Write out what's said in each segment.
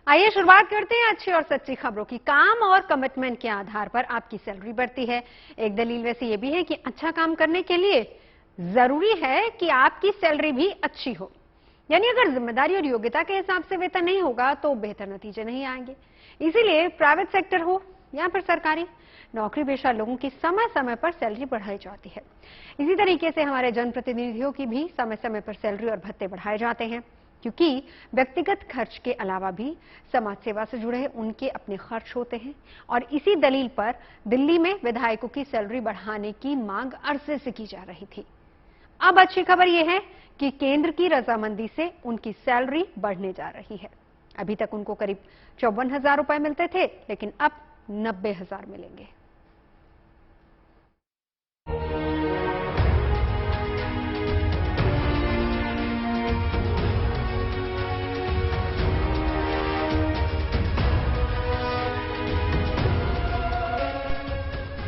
आइए शुरुआत करते हैं अच्छी और सच्ची खबरों की। काम और कमिटमेंट के आधार पर आपकी सैलरी बढ़ती है। एक दलील वैसे ये भी है कि अच्छा काम करने के लिए जरूरी है कि आपकी सैलरी भी अच्छी हो। यानी अगर जिम्मेदारी और योग्यता के हिसाब से वेतन नहीं होगा तो बेहतर नतीजे नहीं आएंगे। इसीलिए प्राइवेट सेक्टर हो या फिर सरकारी नौकरी पेशा लोगों की समय समय पर सैलरी बढ़ाई जाती है। इसी तरीके से हमारे जनप्रतिनिधियों की भी समय समय पर सैलरी और भत्ते बढ़ाए जाते हैं, क्योंकि व्यक्तिगत खर्च के अलावा भी समाज सेवा से जुड़े उनके अपने खर्च होते हैं। और इसी दलील पर दिल्ली में विधायकों की सैलरी बढ़ाने की मांग अरसे से की जा रही थी। अब अच्छी खबर यह है कि केंद्र की रजामंदी से उनकी सैलरी बढ़ने जा रही है। अभी तक उनको करीब 54,000 रुपए मिलते थे, लेकिन अब 90,000 मिलेंगे।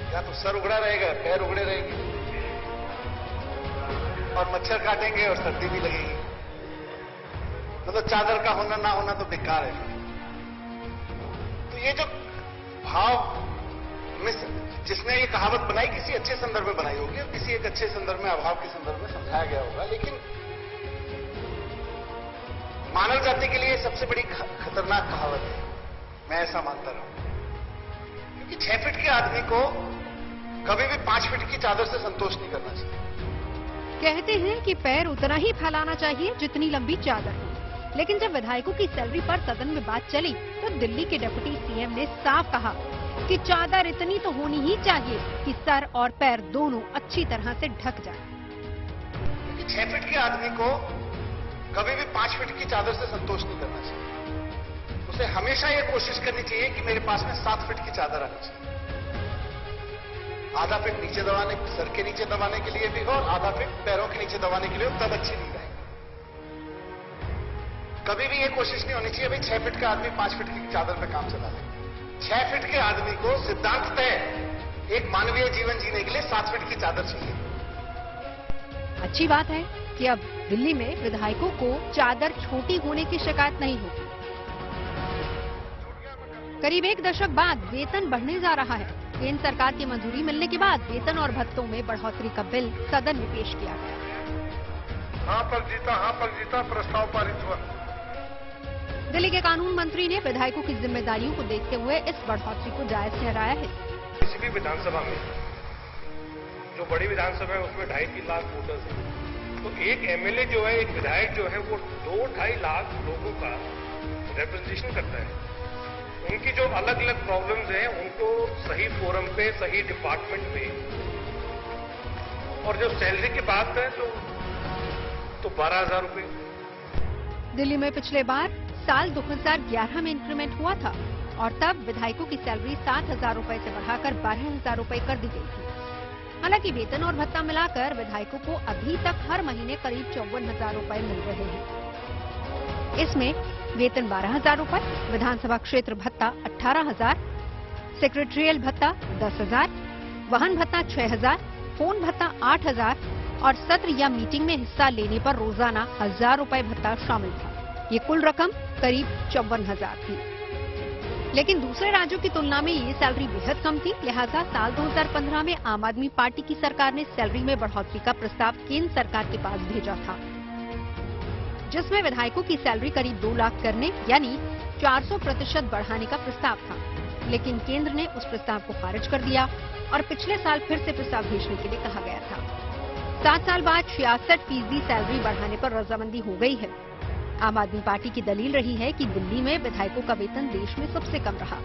या तो सर उगड़ा रहेगा, पैर उगड़े रहेंगे और मच्छर काटेंगे और सर्दी भी लगेगी। मतलब चादर का होना ना होना तो बेकार है। तो ये जो भाव में जिसने ये कहावत बनाई किसी अच्छे संदर्भ में बनाई होगी और किसी एक अच्छे संदर्भ में अभाव के संदर्भ में समझाया गया होगा, लेकिन मानव जाति के लिए सबसे बड़ी खतरनाक कहावत है। मैं ऐसा मानता रहा हूं क्योंकि 6 फीट के आदमी को कभी भी 5 फीट की चादर से संतोष नहीं करना चाहिए। कहते हैं कि पैर उतना ही फैलाना चाहिए जितनी लंबी चादर हो, लेकिन जब विधायकों की सैलरी पर सदन में बात चली तो दिल्ली के डिप्टी सीएम ने साफ कहा कि चादर इतनी तो होनी ही चाहिए कि सर और पैर दोनों अच्छी तरह से ढक जाए। 6 फीट के आदमी को कभी भी 5 फीट की चादर से संतोष नहीं करना चाहिए। उसे हमेशा ये कोशिश करनी चाहिए कि मेरे पास में 7 फीट की चादर आनी चाहिए। आधा फीट नीचे दबाने, सर के नीचे दबाने के लिए भी हो, आधा फीट पैरों के नीचे दबाने के लिए हो, तब अच्छी नींद आएगी। कभी भी ये कोशिश नहीं होनी चाहिए भाई 6 फीट का आदमी 5 फीट की चादर पे काम चला ले। 6 फीट के आदमी को सिद्धांततः एक मानवीय जीवन जीने के लिए 7 फीट की चादर चाहिए। अच्छी बात है कि अब दिल्ली में विधायकों को चादर छोटी होने की शिकायत नहीं होगी। करीब 1 दशक बाद वेतन बढ़ने जा रहा है। केंद्र सरकार की मंजूरी मिलने के बाद वेतन और भत्तों में बढ़ोतरी का बिल सदन में पेश किया गया। हाँ पर जीता प्रस्ताव पारित हुआ। दिल्ली के कानून मंत्री ने विधायकों की जिम्मेदारियों को देखते हुए इस बढ़ोतरी को जायज ठहराया है। किसी भी विधानसभा में, जो बड़ी विधानसभा है उसमें 2.5-3 लाख वोटर्स हैं, तो एक एमएलए जो है, एक विधायक जो है, वो 2-2.5 लाख लोगों का रिप्रेजेंटेशन करता है। उनकी जो अलग अलग प्रॉब्लम्स हैं उनको सही फोरम पे, सही डिपार्टमेंट पे, और जो सैलरी की बात है तो 12,000 रुपए। दिल्ली में पिछले बार साल 2011 में इंक्रीमेंट हुआ था और तब विधायकों की सैलरी 7,000 रुपए से बढ़ाकर 12,000 रुपए कर दी गई थी। हालांकि वेतन और भत्ता मिलाकर विधायकों को अभी तक हर महीने करीब 54,000 रुपए मिल रहे हैं। इसमें वेतन 12,000 रुपए, विधानसभा क्षेत्र भत्ता 18,000, सेक्रेटरियल भत्ता 10,000, वाहन भत्ता 6,000, फोन भत्ता 8,000 और सत्र या मीटिंग में हिस्सा लेने पर रोजाना 1,000 रुपए भत्ता शामिल था। ये कुल रकम करीब 54,000 थी। लेकिन दूसरे राज्यों की तुलना में ये सैलरी बेहद कम थी। लिहाजा साल 2015 में आम आदमी पार्टी की सरकार ने सैलरी में बढ़ोतरी का प्रस्ताव केंद्र सरकार के पास भेजा था, जिसमें विधायकों की सैलरी करीब 2 लाख करने यानी 400% बढ़ाने का प्रस्ताव था। लेकिन केंद्र ने उस प्रस्ताव को खारिज कर दिया और पिछले साल फिर से प्रस्ताव भेजने के लिए कहा गया था। 7 साल बाद 66% सैलरी बढ़ाने पर रजामंदी हो गई है। आम आदमी पार्टी की दलील रही है कि दिल्ली में विधायकों का वेतन देश में सबसे कम रहा।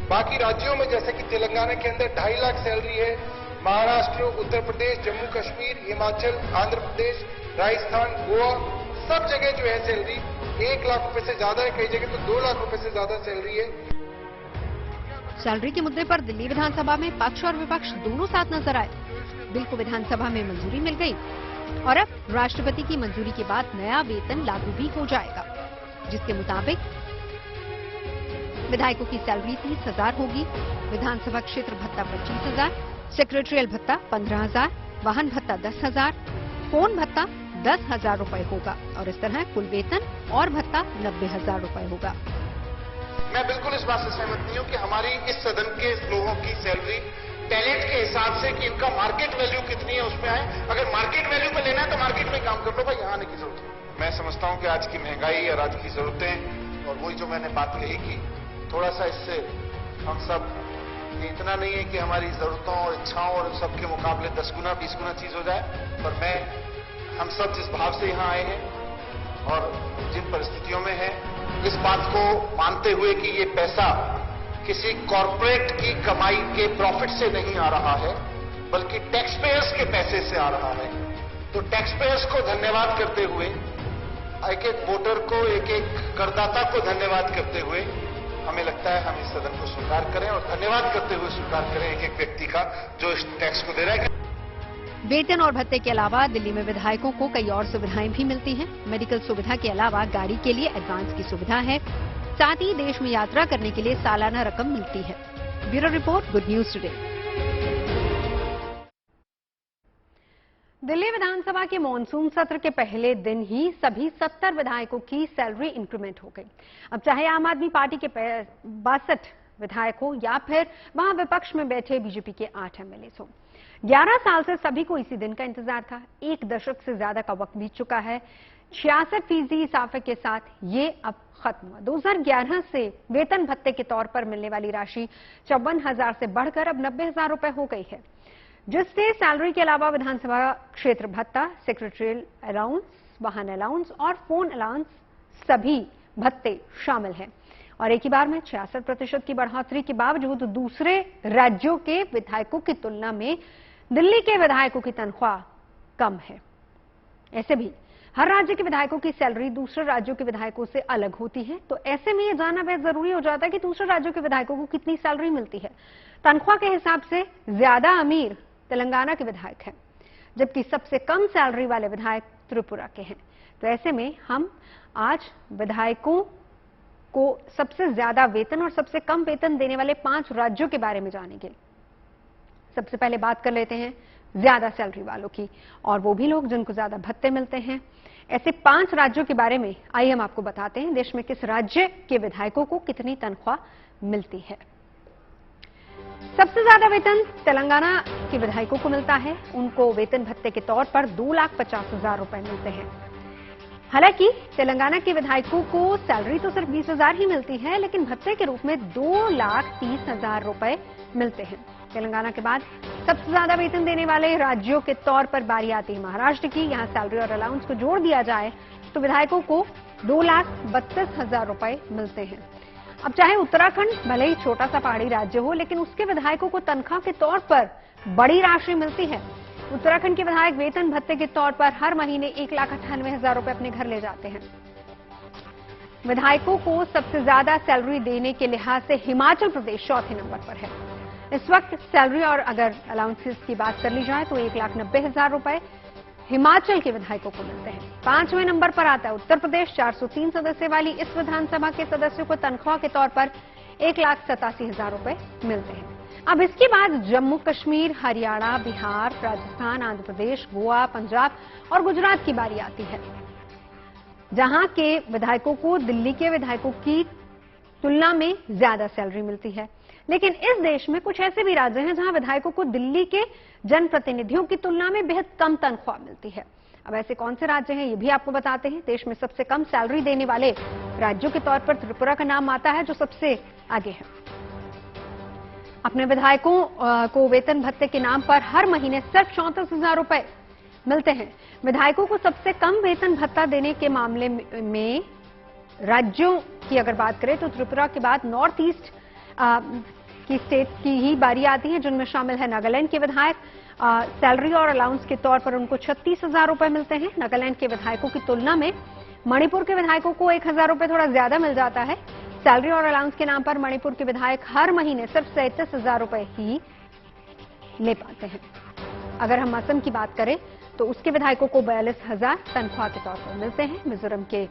बाकी राज्यों में जैसे कि तेलंगाना के अंदर 2.5 लाख सैलरी है, महाराष्ट्र, उत्तर प्रदेश, जम्मू कश्मीर, हिमाचल, आंध्र प्रदेश, राजस्थान, गोवा, सब जगह जो है सैलरी 1 लाख रुपए से ज्यादा है, कई जगह तो 2 लाख रुपए से ज्यादा सैलरी है। सैलरी के मुद्दे पर दिल्ली विधानसभा में पक्ष और विपक्ष दोनों साथ नजर आए। बिल को विधानसभा में मंजूरी मिल गई और अब राष्ट्रपति की मंजूरी के बाद नया वेतन लागू भी हो जाएगा, जिसके मुताबिक विधायकों की सैलरी 30,000 होगी, विधानसभा क्षेत्र भत्ता 25,000, सेक्रेटरियल भत्ता 15,000, वाहन भत्ता 10,000, फोन भत्ता 10,000 रुपए होगा और इस तरह कुल वेतन और भत्ता 90,000 रुपए होगा। मैं बिल्कुल इस बात से सहमत नहीं हूं कि हमारी इस सदन के लोगों की सैलरी टैलेंट के हिसाब से कि इनका मार्केट वैल्यू कितनी है उसमें आए। अगर मार्केट वैल्यू पे लेना है तो मार्केट में काम कर लो भाई, यहां आने की जरूरत है। मैं समझता हूं कि आज की महंगाई और आज की जरूरतें और वही जो मैंने बात कही कि थोड़ा सा इससे हम सब, इतना नहीं है कि हमारी जरूरतों और इच्छाओं और सबके मुकाबले 10 गुना 20 गुना चीज हो जाए, पर हम सब जिस भाव से यहां आए हैं और जिन परिस्थितियों में है, इस बात को मानते हुए कि ये पैसा किसी कॉरपोरेट की कमाई के प्रॉफिट से नहीं आ रहा है बल्कि टैक्स पेयर्स के पैसे से आ रहा है, तो टैक्स पेयर्स को धन्यवाद करते हुए, एक एक वोटर को, एक एक करदाता को धन्यवाद करते हुए हमें लगता है हम इस सदन को स्वीकार करें और धन्यवाद करते हुए स्वीकार करें एक एक व्यक्ति का जो इस टैक्स को दे रहा है। वेतन और भत्ते के अलावा दिल्ली में विधायकों को कई और सुविधाएं भी मिलती हैं। मेडिकल सुविधा के अलावा गाड़ी के लिए एडवांस की सुविधा है। साथ ही देश में यात्रा करने के लिए सालाना रकम मिलती है। Bureau report, good news today. Delhi विधानसभा के मॉनसून सत्र के पहले दिन ही सभी 70 विधायकों की सैलरी इंक्रीमेंट हो गई। अब चाहे आम आदमी पार्टी के 62 विधायक हो या फिर वहां विपक्ष में बैठे बीजेपी के 8 एमएलए हो, 11 साल से सभी को इसी दिन का इंतजार था। 1 दशक से ज्यादा का वक्त बीत चुका है। 66% इजाफे के साथ ये अब खत्म हुआ। 2011 से वेतन भत्ते के तौर पर मिलने वाली राशि 54,000 से बढ़कर अब 90,000 रुपए हो गई है, जिससे सैलरी के अलावा विधानसभा क्षेत्र भत्ता, सेक्रेटरियल अलाउंस, वाहन अलाउंस और फोन अलाउंस सभी भत्ते शामिल हैं। और एक ही बार में 66% की बढ़ोतरी के बावजूद दूसरे राज्यों के विधायकों की तुलना में दिल्ली के विधायकों की तनख्वाह कम है। ऐसे भी हर राज्य के विधायकों की सैलरी दूसरे राज्यों के विधायकों से अलग होती है, तो ऐसे में यह जानना बेहद जरूरी हो जाता है कि दूसरे राज्यों के विधायकों को कितनी सैलरी मिलती है। तनख्वाह के हिसाब से ज्यादा अमीर तेलंगाना के विधायक हैं, जबकि सबसे कम सैलरी वाले विधायक त्रिपुरा के हैं। तो ऐसे में हम आज विधायकों को सबसे ज्यादा वेतन और सबसे कम वेतन देने वाले 5 राज्यों के बारे में जानेंगे। सबसे पहले बात कर लेते हैं ज्यादा सैलरी वालों की, और वो भी लोग जिनको ज्यादा भत्ते मिलते हैं। ऐसे 5 राज्यों के बारे में आइए हम आपको बताते हैं देश में किस राज्य के विधायकों को कितनी तनख्वाह मिलती है। सबसे ज्यादा वेतन तेलंगाना के विधायकों को मिलता है। उनको वेतन भत्ते के तौर पर 2,50,000 रुपए मिलते हैं। हालांकि तेलंगाना के विधायकों को सैलरी तो सिर्फ 20,000 ही मिलती है, लेकिन भत्ते के रूप में 2,30,000 रुपए मिलते हैं। तेलंगाना के बाद सबसे ज्यादा वेतन देने वाले राज्यों के तौर पर बारी आती है महाराष्ट्र की। यहां सैलरी और अलाउंस को जोड़ दिया जाए तो विधायकों को 2,32,000 रुपए मिलते हैं। अब चाहे उत्तराखंड भले ही छोटा सा पहाड़ी राज्य हो, लेकिन उसके विधायकों को तनख्वाह के तौर पर बड़ी राशि मिलती है। उत्तराखंड के विधायक वेतन भत्ते के तौर पर हर महीने 1,98,000 रुपए अपने घर ले जाते हैं। विधायकों को सबसे ज्यादा सैलरी देने के लिहाज से हिमाचल प्रदेश चौथे नंबर पर है। इस वक्त सैलरी और अगर अलाउंसेस की बात कर ली जाए तो 1,90,000 रुपए हिमाचल के विधायकों को मिलते हैं। 5वें नंबर पर आता है उत्तर प्रदेश। 403 सदस्य वाली इस विधानसभा के सदस्यों को तनख्वाह के तौर पर 1,87,000 रुपए मिलते हैं। अब इसके बाद जम्मू कश्मीर, हरियाणा, बिहार, राजस्थान, आंध्र प्रदेश, गोवा, पंजाब और गुजरात की बारी आती है, जहां के विधायकों को दिल्ली के विधायकों की तुलना में ज्यादा सैलरी मिलती है। लेकिन इस देश में कुछ ऐसे भी राज्य हैं जहां विधायकों को दिल्ली के जनप्रतिनिधियों की तुलना में बेहद कम तनख्वाह मिलती है। अब ऐसे कौन से राज्य हैं ये भी आपको बताते हैं। देश में सबसे कम सैलरी देने वाले राज्यों के तौर पर त्रिपुरा का नाम आता है, जो सबसे आगे है। अपने विधायकों को वेतन भत्ते के नाम पर हर महीने सिर्फ 34,000 रुपए मिलते हैं। विधायकों को सबसे कम वेतन भत्ता देने के मामले में राज्यों की अगर बात करें तो त्रिपुरा के बाद नॉर्थ ईस्ट की स्टेट की ही बारी आती है, जिनमें शामिल है नागालैंड के विधायक। सैलरी और अलाउंस के तौर पर उनको 36,000 रुपए मिलते हैं। नागालैंड के विधायकों की तुलना में मणिपुर के विधायकों को 1,000 रुपए थोड़ा ज्यादा मिल जाता है। सैलरी और अलाउंस के नाम पर मणिपुर के विधायक हर महीने सिर्फ 37,000 रुपए ही ले पाते हैं। अगर हम असम की बात करें तो उसके विधायकों को 42,000 तनख्वाह के तौर पर मिलते हैं। मिजोरम के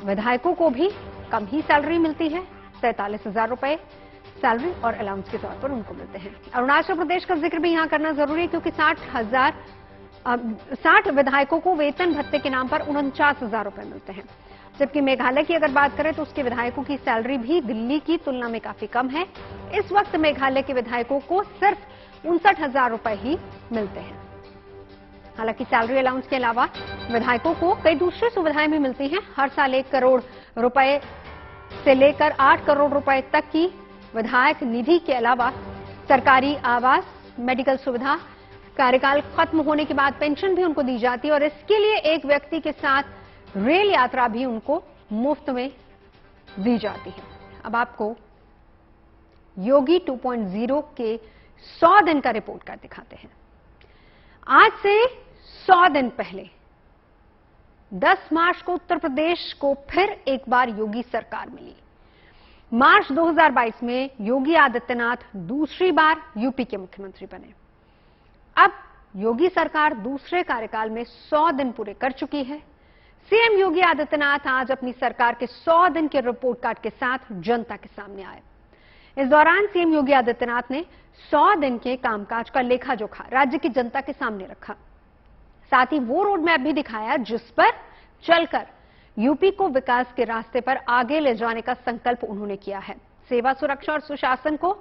विधायकों को भी कम ही सैलरी मिलती है, 43,000 रुपए सैलरी और अलाउंस के तौर पर उनको मिलते हैं। अरुणाचल प्रदेश का जिक्र भी यहां करना जरूरी है, क्योंकि 60 विधायकों को वेतन भत्ते के नाम पर 49,000 रुपए मिलते हैं। जबकि मेघालय की अगर बात करें तो उसके विधायकों की सैलरी भी दिल्ली की तुलना में काफी कम है। इस वक्त मेघालय के विधायकों को सिर्फ 59,000 रुपए ही मिलते हैं। हालांकि सैलरी अलाउंस के अलावा विधायकों को कई दूसरी सुविधाएं भी मिलती हैं। हर साल 1 करोड़ रुपए से लेकर 8 करोड़ रुपए तक की विधायक निधि के अलावा सरकारी आवास, मेडिकल सुविधा, कार्यकाल खत्म होने के बाद पेंशन भी उनको दी जाती है और इसके लिए एक व्यक्ति के साथ रेल यात्रा भी उनको मुफ्त में दी जाती है। अब आपको योगी 2.0 के 100 दिन का रिपोर्ट कार्ड दिखाते हैं। आज से 100 दिन पहले 10 मार्च को उत्तर प्रदेश को फिर एक बार योगी सरकार मिली। मार्च 2022 में योगी आदित्यनाथ दूसरी बार यूपी के मुख्यमंत्री बने। अब योगी सरकार दूसरे कार्यकाल में 100 दिन पूरे कर चुकी है। सीएम योगी आदित्यनाथ आज अपनी सरकार के 100 दिन के रिपोर्ट कार्ड के साथ जनता के सामने आए। इस दौरान सीएम योगी आदित्यनाथ ने 100 दिन के कामकाज का लेखा जोखा राज्य की जनता के सामने रखा। साथ ही वो रोड मैप भी दिखाया जिस पर चलकर यूपी को विकास के रास्ते पर आगे ले जाने का संकल्प उन्होंने किया है। सेवा, सुरक्षा और सुशासन को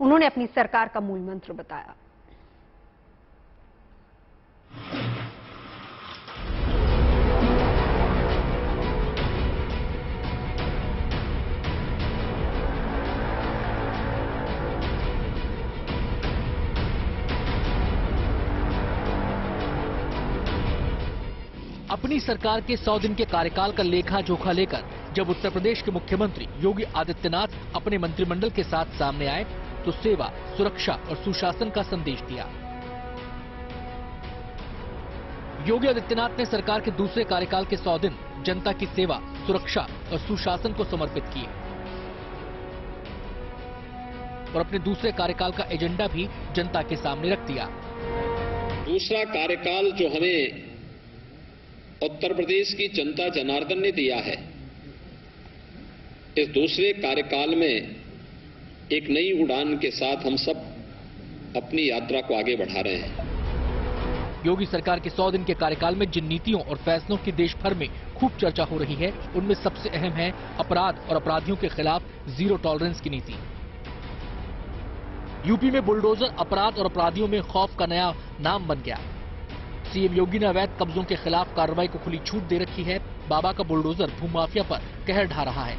उन्होंने अपनी सरकार का मूल मंत्र बताया। अपनी सरकार के 100 दिन के कार्यकाल का लेखा जोखा लेकर जब उत्तर प्रदेश के मुख्यमंत्री योगी आदित्यनाथ अपने मंत्रिमंडल के साथ सामने आए तो सेवा, सुरक्षा और सुशासन का संदेश दिया। योगी आदित्यनाथ ने सरकार के दूसरे कार्यकाल के 100 दिन जनता की सेवा, सुरक्षा और सुशासन को समर्पित किए और अपने दूसरे कार्यकाल का एजेंडा भी जनता के सामने रख दिया। दूसरा कार्यकाल जो हमें उत्तर प्रदेश की जनता जनार्दन ने दिया है, इस दूसरे कार्यकाल में एक नई उड़ान के साथ हम सब अपनी यात्रा को आगे बढ़ा रहे हैं। योगी सरकार के 100 दिन के कार्यकाल में जिन नीतियों और फैसलों की देश भर में खूब चर्चा हो रही है, उनमें सबसे अहम है अपराध और अपराधियों के खिलाफ जीरो टॉलरेंस की नीति। यूपी में बुलडोजर अपराध और अपराधियों में खौफ का नया नाम बन गया। सीएम योगी ने अवैध कब्जों के खिलाफ कार्रवाई को खुली छूट दे रखी है। बाबा का बुलडोजर भूमाफिया पर कहर ढा रहा है।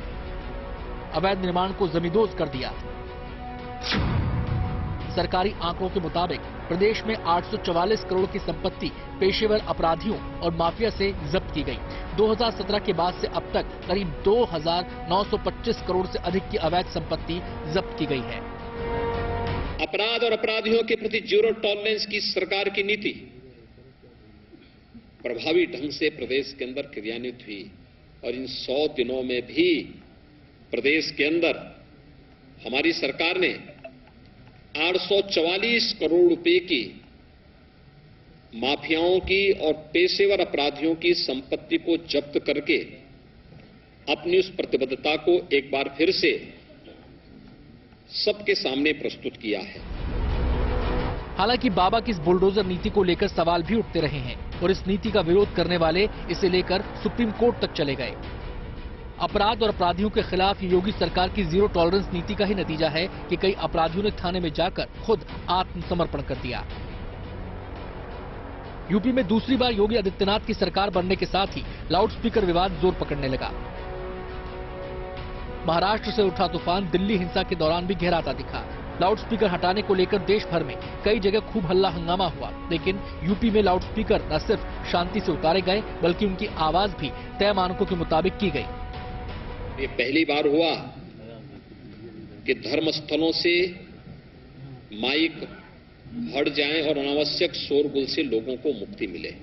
अवैध निर्माण को जमींदोज कर दिया। सरकारी आंकड़ों के मुताबिक प्रदेश में 844 करोड़ की संपत्ति पेशेवर अपराधियों और माफिया से जब्त की गई। 2017 के बाद से अब तक करीब 2,925 करोड़ से अधिक की अवैध संपत्ति जब्त की गई है। अपराध और अपराधियों के प्रति जीरो टॉलरेंस की सरकार की नीति प्रभावी ढंग से प्रदेश के अंदर क्रियान्वित हुई और इन 100 दिनों में भी प्रदेश के अंदर हमारी सरकार ने 844 करोड़ रुपए की माफियाओं की और पेशेवर अपराधियों की संपत्ति को जब्त करके अपनी उस प्रतिबद्धता को एक बार फिर से सबके सामने प्रस्तुत किया है। हालांकि बाबा की इस बुलडोजर नीति को लेकर सवाल भी उठते रहे हैं और इस नीति का विरोध करने वाले इसे लेकर सुप्रीम कोर्ट तक चले गए। अपराध और अपराधियों के खिलाफ योगी सरकार की जीरो टॉलरेंस नीति का ही नतीजा है कि कई अपराधियों ने थाने में जाकर खुद आत्मसमर्पण कर दिया। यूपी में दूसरी बार योगी आदित्यनाथ की सरकार बनने के साथ ही लाउडस्पीकर विवाद जोर पकड़ने लगा। महाराष्ट्र से उठा तूफान दिल्ली हिंसा के दौरान भी गहराता दिखा। लाउडस्पीकर हटाने को लेकर देश भर में कई जगह खूब हल्ला हंगामा हुआ, लेकिन यूपी में लाउडस्पीकर न सिर्फ शांति से उतारे गए बल्कि उनकी आवाज भी तय मानकों के मुताबिक की गई। ये पहली बार हुआ कि धर्मस्थलों से माइक हट जाएं और अनावश्यक शोरगुल से लोगों को मुक्ति मिले।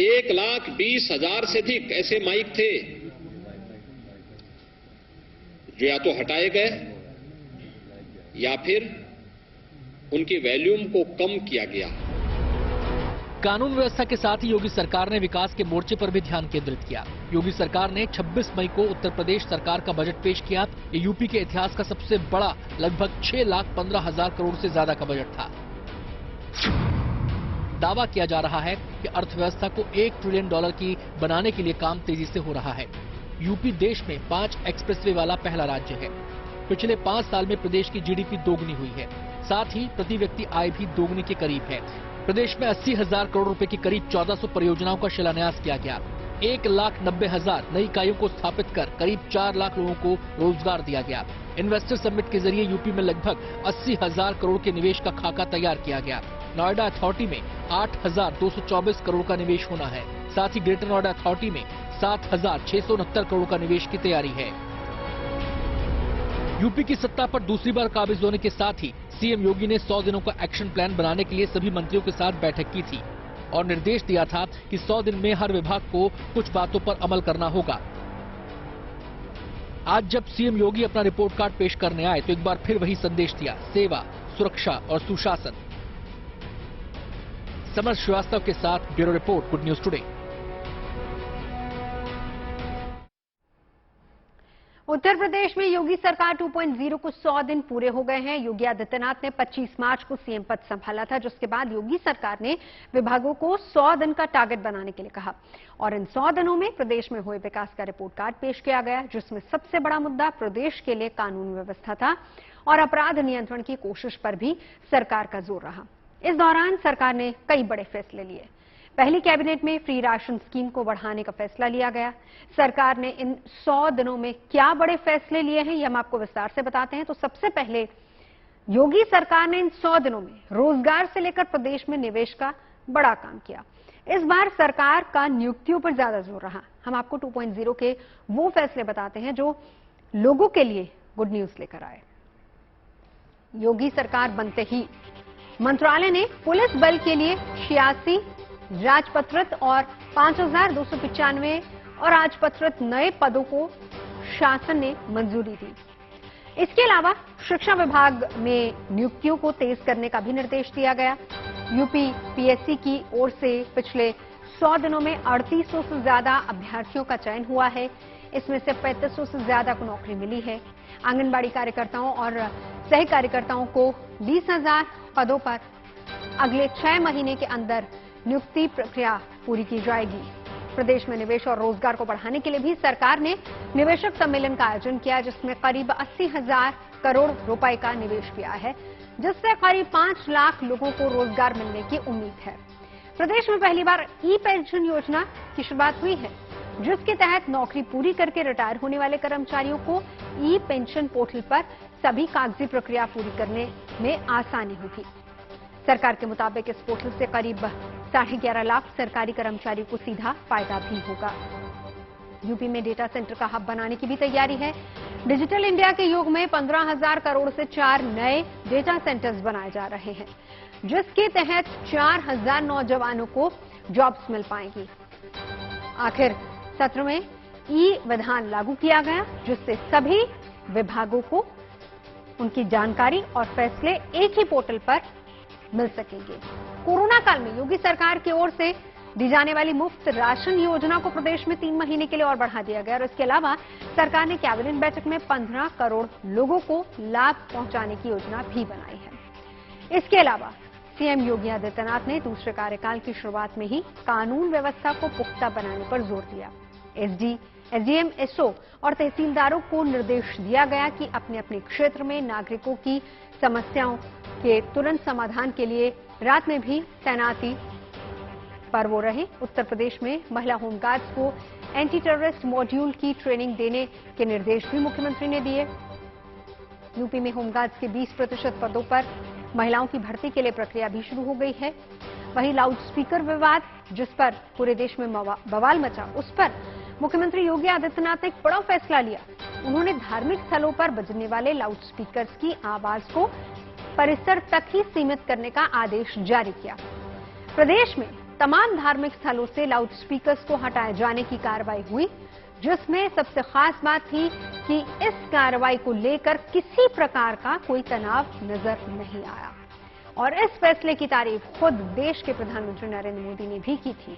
1,20,000 से अधिक ऐसे माइक थे जो या तो हटाए गए या फिर उनकी वॉल्यूम को कम किया गया। कानून व्यवस्था के साथ ही योगी सरकार ने विकास के मोर्चे पर भी ध्यान केंद्रित किया। योगी सरकार ने 26 मई को उत्तर प्रदेश सरकार का बजट पेश किया। ये यूपी के इतिहास का सबसे बड़ा लगभग 6,15,000 करोड़ से ज्यादा का बजट था। दावा किया जा रहा है कि अर्थव्यवस्था को $1 ट्रिलियन की बनाने के लिए काम तेजी से हो रहा है। यूपी देश में 5 एक्सप्रेसवे वाला पहला राज्य है। पिछले 5 साल में प्रदेश की जीडीपी दोगुनी हुई है। साथ ही प्रति व्यक्ति आय भी दोगुनी के करीब है। प्रदेश में 80,000 करोड़ रुपए की करीब 1400 परियोजनाओं का शिलान्यास किया गया। 1,90,000 नई इकाइयों को स्थापित कर करीब 4 लाख लोगों को रोजगार दिया गया। इन्वेस्टर समिट के जरिए यूपी में लगभग 80,000 करोड़ के निवेश का खाका तैयार किया गया। नोएडा अथॉरिटी में 8,224 करोड़ का निवेश होना है। साथ ही ग्रेटर नोएडा अथॉरिटी में 7,669 करोड़ का निवेश की तैयारी है। यूपी की सत्ता पर दूसरी बार काबिज होने के साथ ही सीएम योगी ने 100 दिनों का एक्शन प्लान बनाने के लिए सभी मंत्रियों के साथ बैठक की थी और निर्देश दिया था कि 100 दिन में हर विभाग को कुछ बातों पर अमल करना होगा। आज जब सीएम योगी अपना रिपोर्ट कार्ड पेश करने आए तो एक बार फिर वही संदेश दिया, सेवा, सुरक्षा और सुशासन। समर श्रीवास्तव के साथ bureau report, good news today. Uttar Pradesh में योगी सरकार 2.0 को 100 दिन पूरे हो गए हैं। योगी आदित्यनाथ ने 25 मार्च को सीएम पद संभाला था, जिसके बाद योगी सरकार ने विभागों को 100 दिन का टारगेट बनाने के लिए कहा और इन 100 दिनों में प्रदेश में हुए विकास का रिपोर्ट कार्ड पेश किया गया, जिसमें सबसे बड़ा मुद्दा प्रदेश के लिए कानून व्यवस्था था और अपराध नियंत्रण की कोशिश पर भी सरकार का जोर रहा। इस दौरान सरकार ने कई बड़े फैसले लिए। पहली कैबिनेट में फ्री राशन स्कीम को बढ़ाने का फैसला लिया गया। सरकार ने इन 100 दिनों में क्या बड़े फैसले लिए हैं, ये हम आपको विस्तार से बताते हैं। तो सबसे पहले योगी सरकार ने इन 100 दिनों में रोजगार से लेकर प्रदेश में निवेश का बड़ा काम किया। इस बार सरकार का नियुक्तियों पर ज्यादा जोर रहा। हम आपको 2.0 के वो फैसले बताते हैं जो लोगों के लिए गुड न्यूज लेकर आए। योगी सरकार बनते ही मंत्रालय ने पुलिस बल के लिए 86 राजपत्रित और 5,295 और राजपत्रित नए पदों को शासन ने मंजूरी दी। इसके अलावा शिक्षा विभाग में नियुक्तियों को तेज करने का भी निर्देश दिया गया। यूपी पीएससी की ओर से पिछले 100 दिनों में 3800 से ज्यादा अभ्यर्थियों का चयन हुआ है। इसमें से 3500 से ज्यादा को नौकरी मिली है। आंगनबाड़ी कार्यकर्ताओं और सह कार्यकर्ताओं को 20,000 पदों पर अगले 6 महीने के अंदर नियुक्ति प्रक्रिया पूरी की जाएगी। प्रदेश में निवेश और रोजगार को बढ़ाने के लिए भी सरकार ने निवेशक सम्मेलन का आयोजन किया, जिसमें करीब 80,000 करोड़ रुपए का निवेश किया है, जिससे करीब 5 लाख लोगों को रोजगार मिलने की उम्मीद है। प्रदेश में पहली बार ई पेंशन योजना की शुरुआत हुई है, जिसके तहत नौकरी पूरी करके रिटायर होने वाले कर्मचारियों को ई पेंशन पोर्टल पर सभी कागजी प्रक्रिया पूरी करने में आसानी होगी। सरकार के मुताबिक इस पोर्टल से करीब 11.5 लाख सरकारी कर्मचारियों को सीधा फायदा भी होगा। यूपी में डेटा सेंटर का हब बनाने की भी तैयारी है। डिजिटल इंडिया के युग में 15,000 करोड़ से 4 नए डेटा सेंटर्स बनाए जा रहे हैं, जिसके तहत 4,000 नौजवानों को जॉब्स मिल पाएंगी। आखिर सत्र में ई विधान लागू किया गया, जिससे सभी विभागों को उनकी जानकारी और फैसले एक ही पोर्टल पर मिल सकेंगे। कोरोना काल में योगी सरकार की ओर से दी जाने वाली मुफ्त राशन योजना को प्रदेश में 3 महीने के लिए और बढ़ा दिया गया और इसके अलावा सरकार ने कैबिनेट बैठक में 15 करोड़ लोगों को लाभ पहुंचाने की योजना भी बनाई है। इसके अलावा सीएम योगी आदित्यनाथ ने दूसरे कार्यकाल की शुरुआत में ही कानून व्यवस्था को पुख्ता बनाने पर जोर दिया। एसडीएम, एसओ और तहसीलदारों को निर्देश दिया गया कि अपने अपने क्षेत्र में नागरिकों की समस्याओं के तुरंत समाधान के लिए रात में भी तैनाती पर वो रहे। उत्तर प्रदेश में महिला होमगार्ड्स को एंटी टेररिस्ट मॉड्यूल की ट्रेनिंग देने के निर्देश भी मुख्यमंत्री ने दिए। यूपी में होमगार्ड्स के 20% पदों पर महिलाओं की भर्ती के लिए प्रक्रिया भी शुरू हो गई है। वहीं लाउड स्पीकर विवाद, जिस पर पूरे देश में बवाल मचा, उस पर मुख्यमंत्री योगी आदित्यनाथ ने एक बड़ा फैसला लिया। उन्होंने धार्मिक स्थलों पर बजने वाले लाउड स्पीकर्स की आवाज को परिसर तक ही सीमित करने का आदेश जारी किया। प्रदेश में तमाम धार्मिक स्थलों से लाउड स्पीकर्स को हटाए जाने की कार्रवाई हुई, जिसमें सबसे खास बात थी कि इस कार्रवाई को लेकर किसी प्रकार का कोई तनाव नजर नहीं आया और इस फैसले की तारीफ खुद देश के प्रधानमंत्री नरेंद्र मोदी ने भी की थी।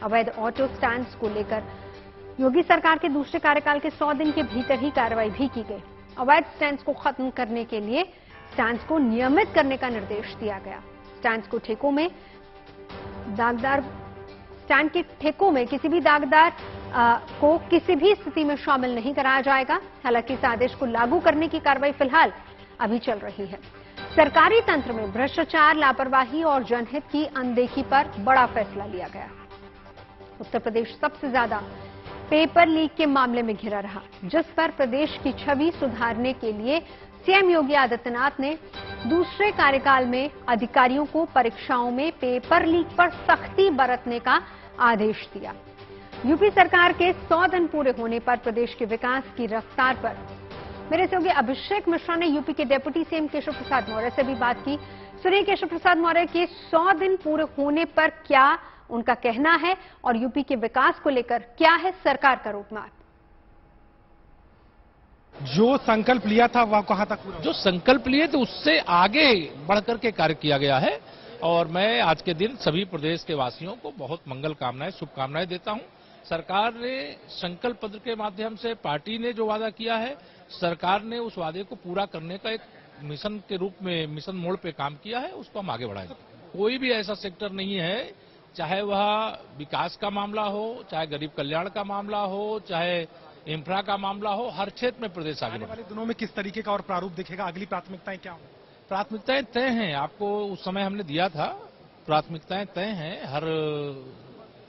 अवैध ऑटो स्टैंड्स को लेकर योगी सरकार के दूसरे कार्यकाल के 100 दिन के भीतर ही कार्रवाई भी की गई। अवैध स्टैंड्स को खत्म करने के लिए स्टैंड्स को नियमित करने का निर्देश दिया गया। स्टैंड्स को ठेकों में दागदार स्टैंड के ठेकों में किसी भी दागदार को किसी भी स्थिति में शामिल नहीं कराया जाएगा। हालांकि इस आदेश को लागू करने की कार्रवाई फिलहाल अभी चल रही है। सरकारी तंत्र में भ्रष्टाचार, लापरवाही और जनहित की अनदेखी पर बड़ा फैसला लिया गया। उत्तर प्रदेश सबसे ज्यादा पेपर लीक के मामले में घिरा रहा, जिस पर प्रदेश की छवि सुधारने के लिए सीएम योगी आदित्यनाथ ने दूसरे कार्यकाल में अधिकारियों को परीक्षाओं में पेपर लीक पर सख्ती बरतने का आदेश दिया। यूपी सरकार के 100 दिन पूरे होने पर प्रदेश के विकास की रफ्तार पर मेरे सहयोगी अभिषेक मिश्रा ने यूपी के डिप्टी सीएम केशव प्रसाद मौर्य से भी बात की। सुनिए केशव प्रसाद मौर्य के 100 दिन पूरे होने पर क्या उनका कहना है और यूपी के विकास को लेकर क्या है सरकार का रोडमैप। जो संकल्प लिया था वह कहां तक पूरा? जो संकल्प लिए थे उससे आगे बढ़कर के कार्य किया गया है और मैं आज के दिन सभी प्रदेश के वासियों को बहुत मंगल कामनाएं, शुभकामनाएं देता हूं। सरकार ने संकल्प पत्र के माध्यम से पार्टी ने जो वादा किया है, सरकार ने उस वादे को पूरा करने का एक मिशन के रूप में, मिशन मोड पे काम किया है, उसको हम आगे बढ़ाएंगे। कोई भी ऐसा सेक्टर नहीं है, चाहे वह विकास का मामला हो, चाहे गरीब कल्याण का मामला हो, चाहे इंफ्रा का मामला हो, हर क्षेत्र में प्रदेश आगे आने वाले दिनों में किस तरीके का और प्रारूप दिखेगा? अगली प्राथमिकताएं क्या होंगी? प्राथमिकताएं तय हैं, आपको उस समय हमने दिया था। प्राथमिकताएं तय हैं, हर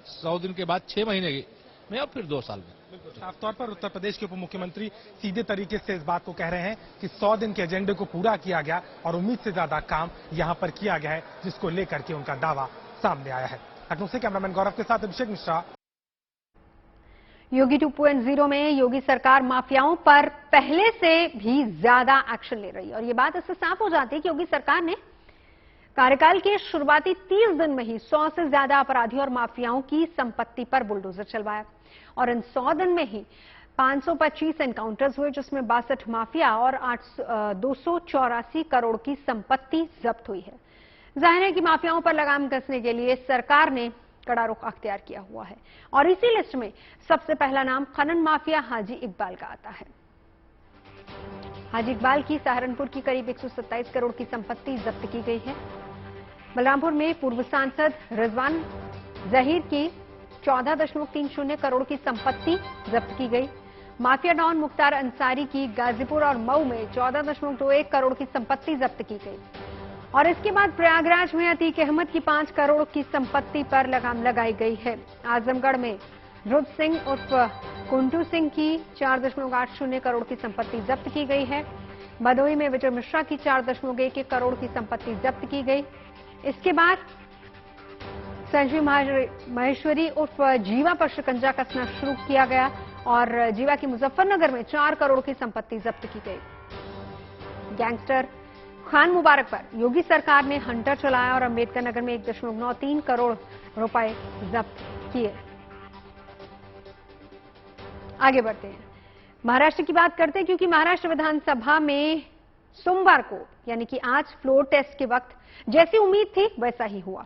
100 दिन के बाद 6 महीने में और फिर 2 साल में। साफ तौर पर उत्तर प्रदेश के उप मुख्यमंत्री सीधे तरीके से इस बात को कह रहे हैं कि 100 दिन के एजेंडे को पूरा किया गया और उम्मीद से ज्यादा काम यहां पर किया गया है, जिसको लेकर के उनका दावा सामने आया है। लखनऊ से कैमरामैन गौरव के साथ अभिषेक मिश्रा। योगी 2.0 में योगी सरकार माफियाओं पर पहले से भी ज्यादा एक्शन ले रही है और ये बात इससे साफ हो जाती है कि योगी सरकार ने कार्यकाल के शुरुआती 30 दिन में ही 100 से ज्यादा अपराधियों और माफियाओं की संपत्ति पर बुलडोजर चलवाया और इन 100 दिन में ही 525 एनकाउंटर्स हुए, जिसमें 62 माफिया और 284 करोड़ की संपत्ति जब्त हुई है। जाहिर है कि माफियाओं पर लगाम कसने के लिए सरकार ने कड़ा रुख अख्तियार किया हुआ है और इसी लिस्ट में सबसे पहला नाम खनन माफिया हाजी इकबाल का आता है। हाजी इकबाल की सहारनपुर की करीब 127 करोड़ की संपत्ति जब्त की गई है। बलरामपुर में पूर्व सांसद रिजवान जहीर की 14.30 करोड़ की संपत्ति जब्त की गई। माफिया डॉन मुख्तार अंसारी की गाजीपुर और मऊ में 14.21 करोड़ की संपत्ति जब्त की गई और इसके बाद प्रयागराज में अतीक अहमद की 5 करोड़ की संपत्ति पर लगाम लगाई गई है। आजमगढ़ में ध्रुव सिंह उर्फ कुंटू सिंह की 4.80 करोड़ की संपत्ति जब्त की गई है। भदोही में विजय मिश्रा की 4.1 करोड़ की संपत्ति जब्त की गई। इसके बाद संजीव महेश्वरी उर्फ जीवा पर शिकंजा कसना शुरू किया गया और जीवा की मुजफ्फरनगर में 4 करोड़ की संपत्ति जब्त की गई। गैंगस्टर खान मुबारक पर योगी सरकार ने हंटर चलाया और अंबेडकर नगर में 1.93 करोड़ रुपए जब्त किए। आगे बढ़ते हैं, महाराष्ट्र की बात करते हैं क्योंकि महाराष्ट्र विधानसभा में सोमवार को यानी कि आज फ्लोर टेस्ट के वक्त जैसी उम्मीद थी वैसा ही हुआ।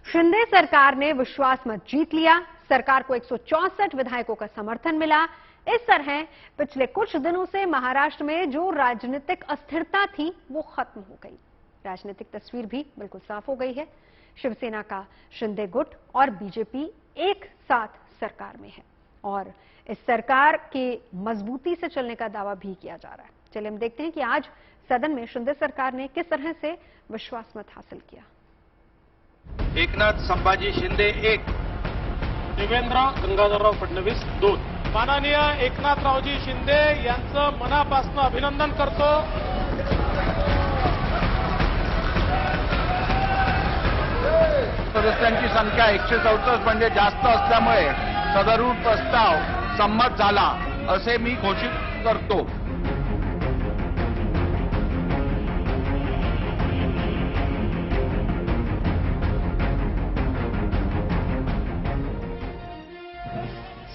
शिंदे सरकार ने विश्वास मत जीत लिया। सरकार को 164 विधायकों का समर्थन मिला। इस तरह पिछले कुछ दिनों से महाराष्ट्र में जो राजनीतिक अस्थिरता थी वो खत्म हो गई। राजनीतिक तस्वीर भी बिल्कुल साफ हो गई है। शिवसेना का शिंदे गुट और बीजेपी एक साथ सरकार में है और इस सरकार के मजबूती से चलने का दावा भी किया जा रहा है। चलिए हम देखते हैं कि आज सदन में शिंदे सरकार ने किस तरह से विश्वास मत हासिल किया। एकनाथ संभाजी शिंदे 1, देवेंद्र गंगाधरराव फडणवीस 2। माननीय एकनाथरावजी शिंदे यांचं मनापासून अभिनंदन करतो। सदस्यांची संख्या 164 म्हणजे जास्त असल्यामुळे सदरूप प्रस्ताव संमत झाला असे मी घोषित करतो।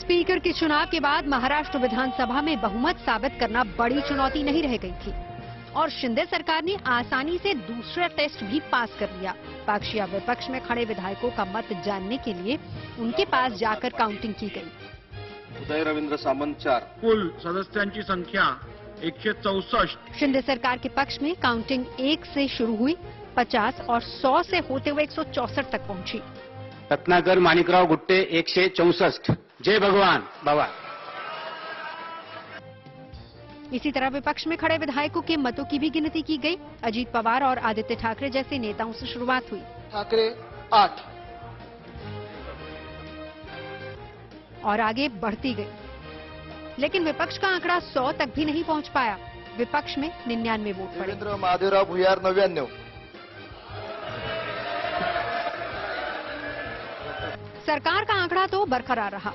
स्पीकर के चुनाव के बाद महाराष्ट्र विधानसभा में बहुमत साबित करना बड़ी चुनौती नहीं रह गई थी और शिंदे सरकार ने आसानी से दूसरा टेस्ट भी पास कर लिया। पक्ष या विपक्ष में खड़े विधायकों का मत जानने के लिए उनके पास जाकर काउंटिंग की गई। उदय रवींद्र सामंत 4। कुल सदस्यांची संख्या 164। शिंदे सरकार के पक्ष में काउंटिंग 1 से शुरू हुई, 50 और 100 से होते हुए 164 तक पहुंची। रत्नाकर माणिकराव गुट्टे 164। जय भगवान बाबा। इसी तरह विपक्ष में खड़े विधायकों के मतों की भी गिनती की गई। अजीत पवार और आदित्य ठाकरे जैसे नेताओं से शुरुआत हुई। ठाकरे 8 और आगे बढ़ती गई, लेकिन विपक्ष का आंकड़ा 100 तक भी नहीं पहुंच पाया। विपक्ष में 99 वोट पड़े। देवेंद्र महादेवराव भुयार 99। सरकार का आंकड़ा तो बरकरार रहा,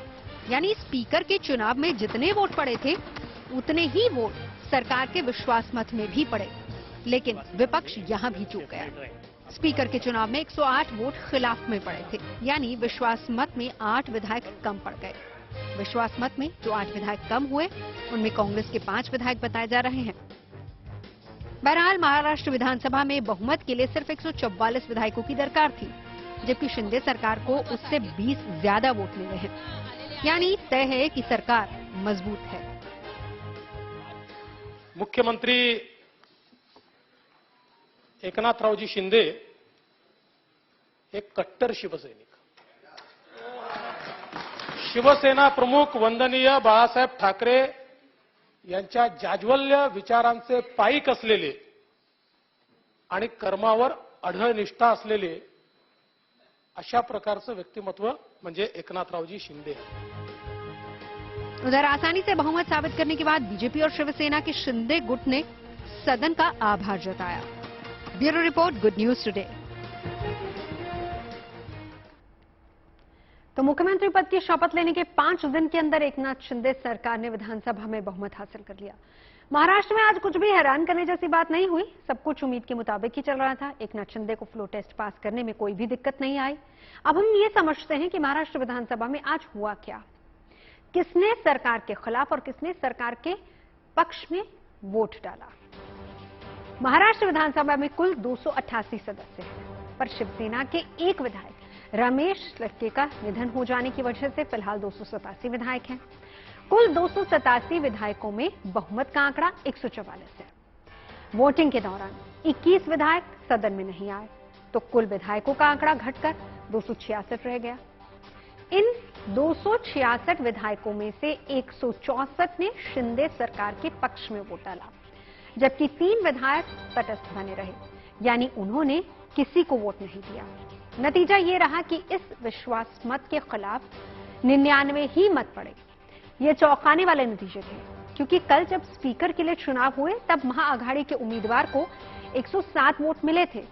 यानी स्पीकर के चुनाव में जितने वोट पड़े थे उतने ही वोट सरकार के विश्वास मत में भी पड़े। लेकिन विपक्ष यहां भी चूक गया। स्पीकर के चुनाव में 108 वोट खिलाफ में पड़े थे, यानी विश्वास मत में 8 विधायक कम पड़ गए। विश्वास मत में जो 8 विधायक कम हुए उनमें कांग्रेस के 5 विधायक बताए जा रहे हैं। बहरहाल महाराष्ट्र विधानसभा में बहुमत के लिए सिर्फ 144 विधायकों की दरकार थी, जबकि शिंदे सरकार को उससे 20 ज्यादा वोट मिले हैं। यानी तय है कि सरकार मजबूत है। मुख्यमंत्री एकनाथरावजी शिंदे एक कट्टर शिवसैनिक, शिवसेना प्रमुख वंदनीय बाळासाहेब ठाकरे यांच्या जाज्वल्य विचारांचे पाईक असलेले आणि कर्मावर अढळ निष्ठा असलेले अशा प्रकारचं व्यक्तिमत्व म्हणजे एकनाथरावजी शिंदे। उधर आसानी से बहुमत साबित करने के बाद बीजेपी और शिवसेना के शिंदे गुट ने सदन का आभार जताया। Bureau report, good news today. तो मुख्यमंत्री पद की शपथ लेने के 5 दिन के अंदर एकनाथ शिंदे सरकार ने विधानसभा में बहुमत हासिल कर लिया। महाराष्ट्र में आज कुछ भी हैरान करने जैसी बात नहीं हुई। सब कुछ उम्मीद के मुताबिक ही चल रहा था। एकनाथ शिंदे को फ्लो टेस्ट पास करने में कोई भी दिक्कत नहीं आई। अब हम ये समझते हैं कि महाराष्ट्र विधानसभा में आज हुआ क्या, किसने सरकार के खिलाफ और किसने सरकार के पक्ष में वोट डाला। महाराष्ट्र विधानसभा में कुल 288 सदस्य हैं, पर शिवसेना के एक विधायक रमेश लटके का निधन हो जाने की वजह से फिलहाल 287 विधायक हैं। कुल 287 विधायकों में बहुमत का आंकड़ा 144 है। वोटिंग के दौरान 21 विधायक सदन में नहीं आए, तो कुल विधायकों का आंकड़ा घटकर 266 रह गया। इन 266 विधायकों में से 164 ने शिंदे सरकार के पक्ष में वोट डाला, जबकि 3 विधायक तटस्थ बने रहे, यानी उन्होंने किसी को वोट नहीं दिया। नतीजा ये रहा कि इस विश्वास मत के खिलाफ 99 ही मत पड़े। ये चौंकाने वाले नतीजे थे, क्योंकि कल जब स्पीकर के लिए चुनाव हुए तब महाआघाड़ी के उम्मीदवार को 107 वोट मिले थे।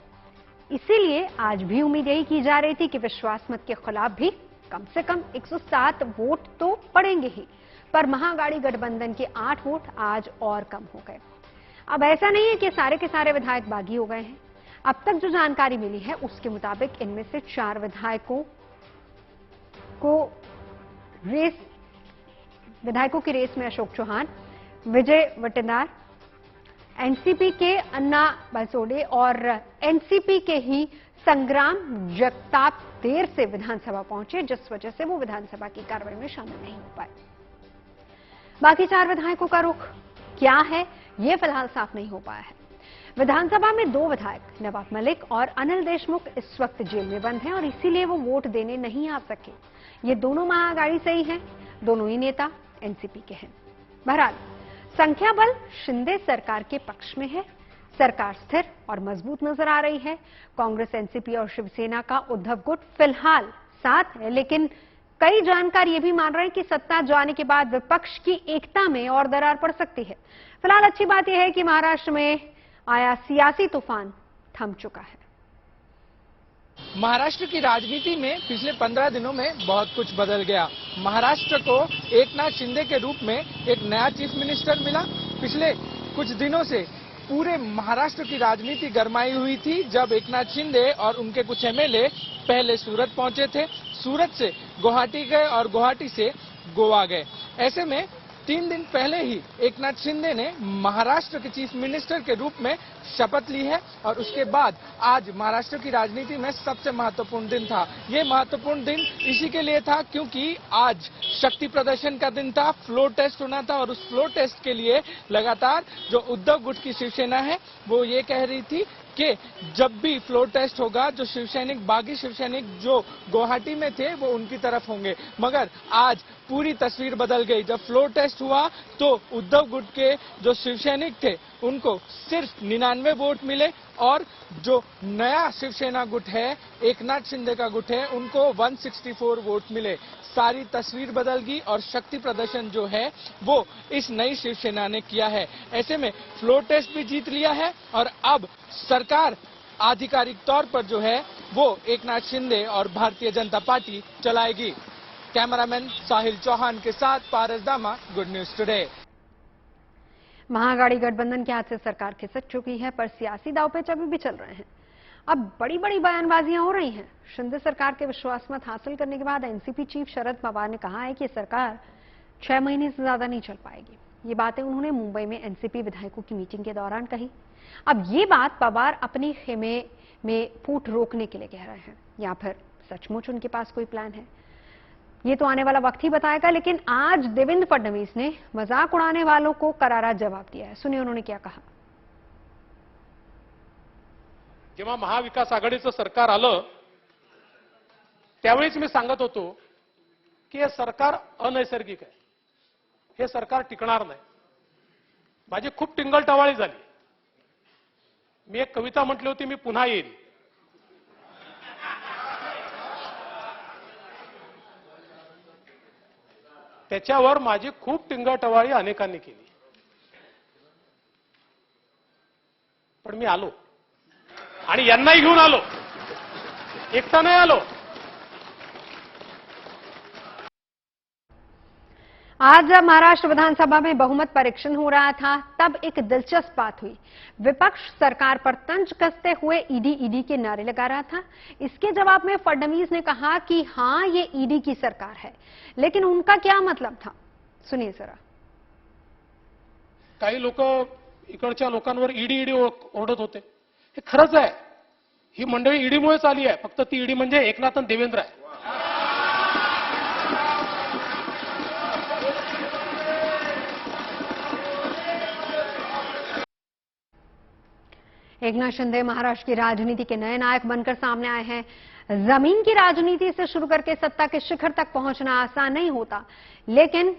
इसीलिए आज भी उम्मीद यही की जा रही थी कि विश्वास मत के खिलाफ भी कम से कम 107 वोट तो पड़ेंगे ही, पर महाआघाड़ी गठबंधन के 8 वोट आज और कम हो गए। अब ऐसा नहीं है कि सारे के सारे विधायक बागी हो गए हैं। अब तक जो जानकारी मिली है उसके मुताबिक इनमें से 4 विधायकों की रेस में अशोक चौहान, विजय वटेदार, एनसीपी के अन्ना बासोडे और एनसीपी के ही संग्राम जगताप देर से विधानसभा पहुंचे, जिस वजह से वो विधानसभा की कार्रवाई में शामिल नहीं हो पाए। बाकी 4 विधायकों का रुख क्या है, ये फिलहाल साफ नहीं हो पाया है। विधानसभा में 2 विधायक नवाब मलिक और अनिल देशमुख इस वक्त जेल में बंद हैं और इसीलिए वो वोट देने नहीं आ सके। ये दोनों महाआघाड़ी से ही हैं, दोनों ही नेता एनसीपी के हैं। बहरहाल संख्या बल शिंदे सरकार के पक्ष में है। सरकार स्थिर और मजबूत नजर आ रही है। कांग्रेस, एनसीपी और शिवसेना का उद्धव गुट फिलहाल साथ है, लेकिन कई जानकार ये भी मान रहे हैं कि सत्ता जाने के बाद विपक्ष की एकता में और दरार पड़ सकती है। फिलहाल अच्छी बात यह है कि महाराष्ट्र में आया सियासी तूफान थम चुका है। महाराष्ट्र की राजनीति में पिछले 15 दिनों में बहुत कुछ बदल गया। महाराष्ट्र को एकनाथ शिंदे के रूप में एक नया चीफ मिनिस्टर मिला। पिछले कुछ दिनों से पूरे महाराष्ट्र की राजनीति गरमाई हुई थी, जब एकनाथ शिंदे और उनके कुछ एमएलए पहले सूरत पहुंचे थे, सूरत से गुवाहाटी गए और गुवाहाटी से गोवा गए। ऐसे में 3 दिन पहले ही एकनाथ शिंदे ने महाराष्ट्र के चीफ मिनिस्टर के रूप में शपथ ली है और उसके बाद आज महाराष्ट्र की राजनीति में सबसे महत्वपूर्ण दिन था। ये महत्वपूर्ण दिन इसी के लिए था क्योंकि आज शक्ति प्रदर्शन का दिन था, फ्लोर टेस्ट होना था और उस फ्लोर टेस्ट के लिए लगातार जो उद्धव गुट की शिवसेना है वो ये कह रही थी कि जब भी फ्लोर टेस्ट होगा जो शिवसैनिक, बागी शिवसैनिक जो गुवाहाटी में थे वो उनकी तरफ होंगे। मगर आज पूरी तस्वीर बदल गई। जब फ्लोर टेस्ट हुआ तो उद्धव गुट के जो शिवसैनिक थे उनको सिर्फ 99 वोट मिले और जो नया शिवसेना गुट है, एकनाथ शिंदे का गुट है, उनको 164 वोट मिले। सारी तस्वीर बदल गई और शक्ति प्रदर्शन जो है वो इस नई शिवसेना ने किया है। ऐसे में फ्लोर टेस्ट भी जीत लिया है और अब सरकार आधिकारिक तौर पर जो है वो एकनाथ शिंदे और भारतीय जनता पार्टी चलाएगी। कैमरामैन साहिल चौहान के साथ पारस दामा, गुड न्यूज टुडे। महाआघाड़ी गठबंधन के हाथ से सरकार खिसक चुकी है, पर सियासी दांवपेच अभी भी चल रहे हैं। अब बड़ी बड़ी बयानबाजियां हो रही हैं। शिंदे सरकार के विश्वास मत हासिल करने के बाद एनसीपी चीफ शरद पवार ने कहा है कि सरकार 6 महीने से ज्यादा नहीं चल पाएगी। ये बातें उन्होंने मुंबई में एनसीपी विधायकों की मीटिंग के दौरान कही। अब ये बात पवार अपनी खेमे में फूट रोकने के लिए कह रहे हैं या फिर सचमुच उनके पास कोई प्लान है, ये तो आने वाला वक्त ही बताएगा। लेकिन आज देवेंद्र फडणवीस ने मजाक उड़ाने वालों को करारा जवाब दिया है। सुनिए उन्होंने क्या कहा। जेव्हा महाविकास आघाडीचं सरकार आलं त्यावेळीच मी सांगत होतो की हे सरकार अनैसर्गिक आहे, हे सरकार टिकणार नाही। माझी खूप टिंगलटवाळी झाली। मी एक कविता म्हटली होती, मी पुन्हा येईल। त्याच्यावर माझी खूप टिंगलटवाळी अनेकांनी केली, पण मी आलो आणि यांनाही घेऊन आलो, एकटा नाही आलो। आज जब महाराष्ट्र विधानसभा में बहुमत परीक्षण हो रहा था तब एक दिलचस्प बात हुई। विपक्ष सरकार पर तंज कसते हुए ईडी के नारे लगा रहा था। इसके जवाब में फडणवीस ने कहा कि हां ये ईडी की सरकार है, लेकिन उनका क्या मतलब था, सुनिए जरा। काही लोक इकडच्या लोकांवर ईडी ओरडत होते, हे खरंच आहे। ही मंडळी ईडीमुळेच आली आहे, फक्त ती ईडी म्हणजे एकनाथ आणि देवेंद्र आहे। एकनाथ शिंदे महाराष्ट्र की राजनीति के नए नायक बनकर सामने आए हैं। जमीन की राजनीति से शुरू करके सत्ता के शिखर तक पहुंचना आसान नहीं होता, लेकिन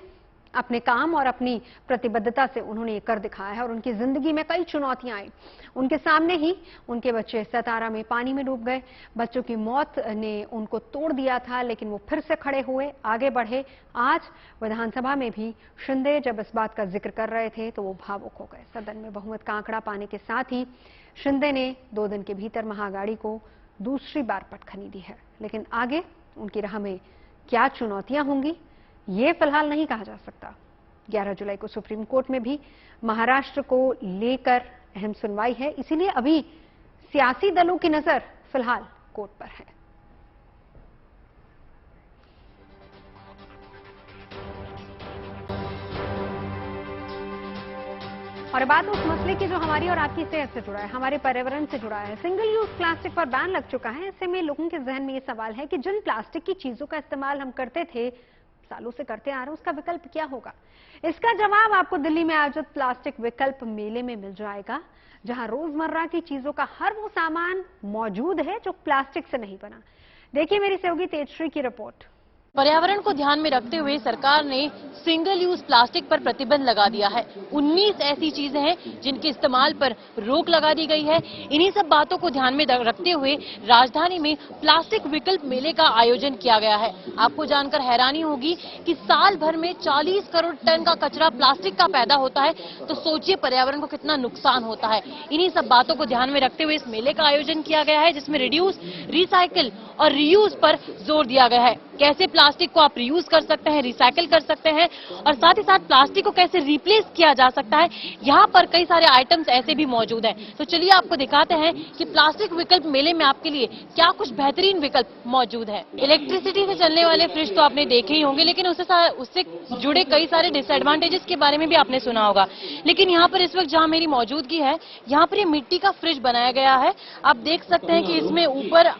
अपने काम और अपनी प्रतिबद्धता से उन्होंने ये कर दिखाया है। और उनकी जिंदगी में कई चुनौतियां आई। उनके सामने ही उनके बच्चे सतारा में पानी में डूब गए। बच्चों की मौत ने उनको तोड़ दिया था, लेकिन वो फिर से खड़े हुए, आगे बढ़े। आज विधानसभा में भी शिंदे जब इस बात का जिक्र कर रहे थे तो वो भावुक हो गए। सदन में बहुमत का आंकड़ा पाने के साथ ही शिंदे ने 2 दिन के भीतर महाआघाड़ी को दूसरी बार पटखनी दी है। लेकिन आगे उनकी राह में क्या चुनौतियां होंगी ये फिलहाल नहीं कहा जा सकता। 11 जुलाई को सुप्रीम कोर्ट में भी महाराष्ट्र को लेकर अहम सुनवाई है, इसीलिए अभी सियासी दलों की नजर फिलहाल कोर्ट पर है। और बात उस मसले की जो हमारी और आपकी सेहत से जुड़ा है, हमारे पर्यावरण से जुड़ा है। सिंगल यूज प्लास्टिक पर बैन लग चुका है। ऐसे में लोगों के जहन में ये सवाल है कि जिन प्लास्टिक की चीजों का इस्तेमाल हम करते थे, सालों से करते आ रहे हैं, उसका विकल्प क्या होगा? इसका जवाब आपको दिल्ली में आयोजित प्लास्टिक विकल्प मेले में मिल जाएगा, जहां रोजमर्रा की चीजों का हर वो सामान मौजूद है जो प्लास्टिक से नहीं बना। देखिए मेरी सहयोगी तेजश्री की रिपोर्ट। पर्यावरण को ध्यान में रखते हुए सरकार ने सिंगल यूज प्लास्टिक पर प्रतिबंध लगा दिया है। 19 ऐसी चीजें हैं जिनके इस्तेमाल पर रोक लगा दी गई है। इन्हीं सब बातों को ध्यान में रखते हुए राजधानी में प्लास्टिक विकल्प मेले का आयोजन किया गया है। आपको जानकर हैरानी होगी कि साल भर में 40 करोड़ टन का कचरा प्लास्टिक का पैदा होता है, तो सोचिए पर्यावरण को कितना नुकसान होता है। इन्हीं सब बातों को ध्यान में रखते हुए इस मेले का आयोजन किया गया है, जिसमें रिड्यूस, रिसाइकिल और रीयूज पर जोर दिया गया है। कैसे प्लास्टिक को आप रीयूज कर सकते हैं, रिसाइकिल कर सकते हैं और साथ ही साथ प्लास्टिक को कैसे रिप्लेस किया जा सकता है। यहाँ पर कई सारे आइटम्स ऐसे भी मौजूद हैं। तो चलिए आपको दिखाते हैं कि प्लास्टिक विकल्प मेले में आपके लिए क्या कुछ बेहतरीन विकल्प मौजूद है। इलेक्ट्रिसिटी से चलने वाले फ्रिज तो आपने देखे ही होंगे, लेकिन उससे जुड़े कई सारे डिसएडवांटेजेस के बारे में भी आपने सुना होगा। लेकिन यहाँ पर इस वक्त जहाँ मेरी मौजूदगी है, यहाँ पर ये मिट्टी का फ्रिज बनाया गया है। आप देख सकते हैं कि इसमें ऊपर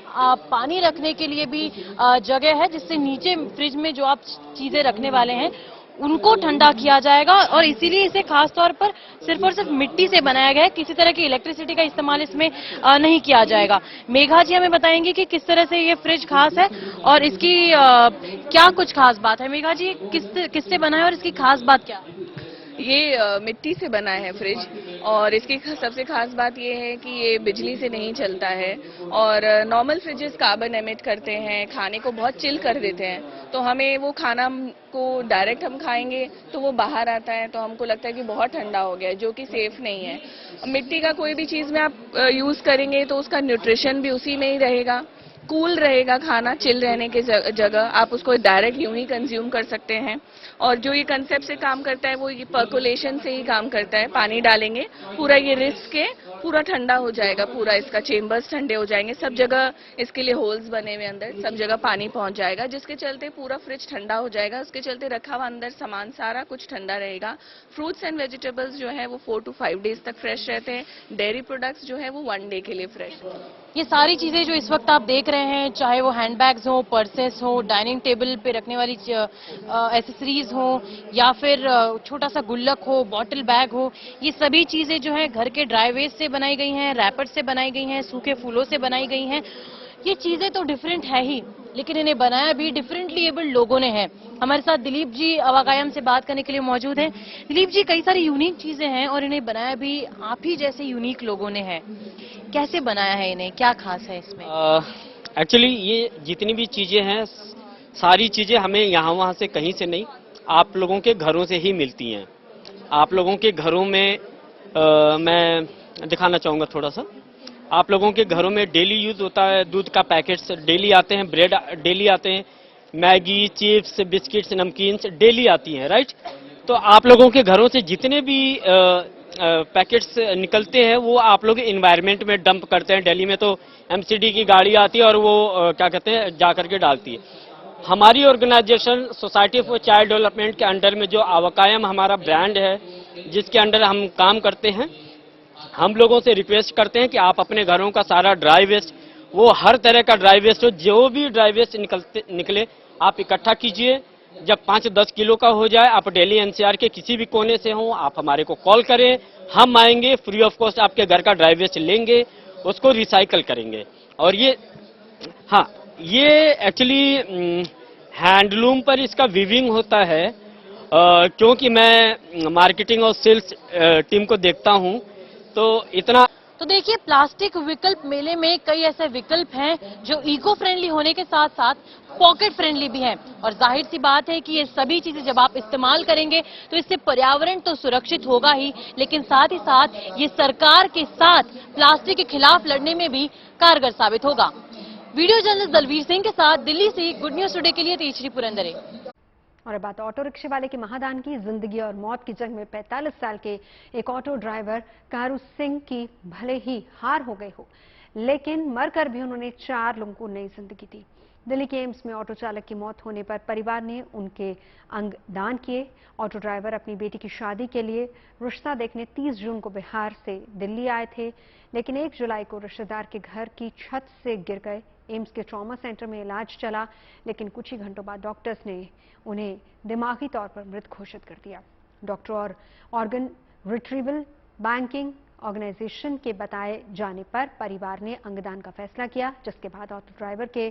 पानी रखने के लिए भी जगह है, जिससे नीचे फ्रिज में जो आप चीजें रखने वाले हैं उनको ठंडा किया जाएगा और इसीलिए इसे खास तौर पर सिर्फ और सिर्फ मिट्टी से बनाया गया है। किसी तरह की इलेक्ट्रिसिटी का इस्तेमाल इसमें नहीं किया जाएगा। मेघा जी हमें बताएंगे कि किस तरह से ये फ्रिज खास है और इसकी क्या कुछ खास बात है। मेघा जी, किससे बना है और इसकी खास बात क्या है? ये मिट्टी से बना है फ्रिज और इसकी सबसे खास बात ये है कि ये बिजली से नहीं चलता है और नॉर्मल फ्रिजेस कार्बन एमिट करते हैं, खाने को बहुत चिल कर देते हैं। तो हमें वो खाना को डायरेक्ट हम खाएंगे तो वो बाहर आता है तो हमको लगता है कि बहुत ठंडा हो गया है, जो कि सेफ नहीं है। मिट्टी का कोई भी चीज़ में आप यूज़ करेंगे तो उसका न्यूट्रिशन भी उसी में ही रहेगा, कूल रहेगा खाना, चिल रहने के जगह आप उसको डायरेक्ट यूं ही कंज्यूम कर सकते हैं। और जो ये कंसेप्ट से काम करता है वो ये पर्कुलेशन से ही काम करता है। पानी डालेंगे, पूरा ये रिस्क के पूरा ठंडा हो जाएगा, पूरा इसका चेम्बर्स ठंडे हो जाएंगे, सब जगह इसके लिए होल्स बने हुए अंदर, सब जगह पानी पहुंच जाएगा, जिसके चलते पूरा फ्रिज ठंडा हो जाएगा। उसके चलते रखा हुआ अंदर सामान सारा कुछ ठंडा रहेगा। फ्रूट्स एंड वेजिटेबल्स जो है वो 4 to 5 days तक फ्रेश रहते हैं। डेयरी प्रोडक्ट्स जो है वो 1 day के लिए फ्रेश। ये सारी चीजें जो इस वक्त आप देख रहे हैं, चाहे वो हैंडबैग्स हो, पर्सेस हो, डाइनिंग टेबल पे रखने वाली एसेसरीज हो या फिर छोटा सा गुल्लक हो, बॉटल बैग हो, ये सभी चीजें जो है घर के ड्राई वेस्ट से बनाई गई हैं, रैपर से बनाई गई हैं, सूखे फूलों से बनाई गई हैं। ये चीजें तो डिफरेंट है ही, लेकिन इन्हें बनाया भी डिफरेंटली एबल्ड लोगों ने है। हमारे साथ दिलीप जी अवाकायम से बात करने के लिए मौजूद हैं। दिलीप जी, कई सारी यूनिक चीजें हैं और इन्हें बनाया भी आप ही जैसे यूनिक लोगों ने है। कैसे बनाया है इन्हें, क्या खास है इसमें? एक्चुअली ये जितनी भी चीजें हैं, सारी चीजें हमें यहाँ वहाँ से कहीं से नहीं, आप लोगों के घरों से ही मिलती हैं। आप लोगों के घरों में मैं दिखाना चाहूँगा थोड़ा सा। आप लोगों के घरों में डेली यूज होता है, दूध का पैकेट्स डेली आते हैं, ब्रेड डेली आते हैं, Maggi, chips, biscuits, namkeens daily आती हैं, राइट। तो आप लोगों के घरों से जितने भी पैकेट्स निकलते हैं वो आप लोग एनवायरनमेंट में डंप करते हैं। दिल्ली में तो एमसीडी की गाड़ी आती है और वो क्या कहते हैं जा करके डालती है। हमारी organisation society for child development के अंडर में जो अवाकायम हमारा ब्रांड है, जिसके अंडर हम काम करते हैं, हम लोगों से रिक्वेस्ट करते हैं कि आप अपने घरों का सारा ड्राई वेस्ट, वो हर तरह का ड्राई वेस्ट हो, जो भी ड्राई वेस्ट निकले आप इकट्ठा कीजिए। जब 5-10 किलो का हो जाए, आप दिल्ली एनसीआर के किसी भी कोने से हो, आप हमारे को कॉल करें, हम आएंगे, फ्री ऑफ कॉस्ट आपके घर का ड्राई वेस्ट लेंगे, उसको रिसाइकल करेंगे। और ये हाँ, ये एक्चुअली हैंडलूम पर इसका वीविंग होता है, क्योंकि मैं मार्केटिंग और सेल्स टीम को देखता हूं, तो इतना। तो देखिए, प्लास्टिक विकल्प मेले में कई ऐसे विकल्प हैं जो इको फ्रेंडली होने के साथ साथ पॉकेट फ्रेंडली भी हैं। और जाहिर सी बात है कि ये सभी चीजें जब आप इस्तेमाल करेंगे तो इससे पर्यावरण तो सुरक्षित होगा ही, लेकिन साथ ही साथ ये सरकार के साथ प्लास्टिक के खिलाफ लड़ने में भी कारगर साबित होगा। वीडियो जर्नलिस्ट दलवीर सिंह के साथ दिल्ली से गुड न्यूज टुडे के लिए तेजश्री पुरंदरे। और अब बात ऑटो रिक्शे वाले के महादान की। जिंदगी और मौत की जंग में 45 साल के एक ऑटो ड्राइवर कारू सिंह की भले ही हार हो गई हो, लेकिन मरकर भी उन्होंने 4 लोगों को नई जिंदगी दी। दिल्ली के एम्स में ऑटो चालक की मौत होने पर परिवार ने उनके अंग दान किए। ऑटो ड्राइवर अपनी बेटी की शादी के लिए रिश्ता देखने 30 जून को बिहार से दिल्ली आए थे, लेकिन 1 जुलाई को रिश्तेदार के घर की छत से गिर गए। एम्स के ट्रॉमा सेंटर में इलाज चला, लेकिन कुछ ही घंटों बाद डॉक्टर्स ने उन्हें दिमागी तौर पर मृत घोषित कर दिया। डॉक्टर और ऑर्गन रिट्रीवल बैंकिंग ऑर्गेनाइजेशन के बताए जाने पर परिवार ने अंगदान का फैसला किया, जिसके बाद ऑटो ड्राइवर के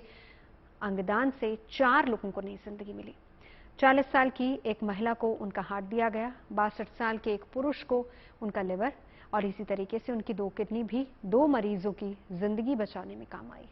अंगदान से 4 लोगों को नई जिंदगी मिली। 40 साल की एक महिला को उनका हार्ट दिया गया, 62 साल के एक पुरुष को उनका लिवर, और इसी तरीके से उनकी 2 किडनी भी 2 मरीजों की जिंदगी बचाने में काम आई।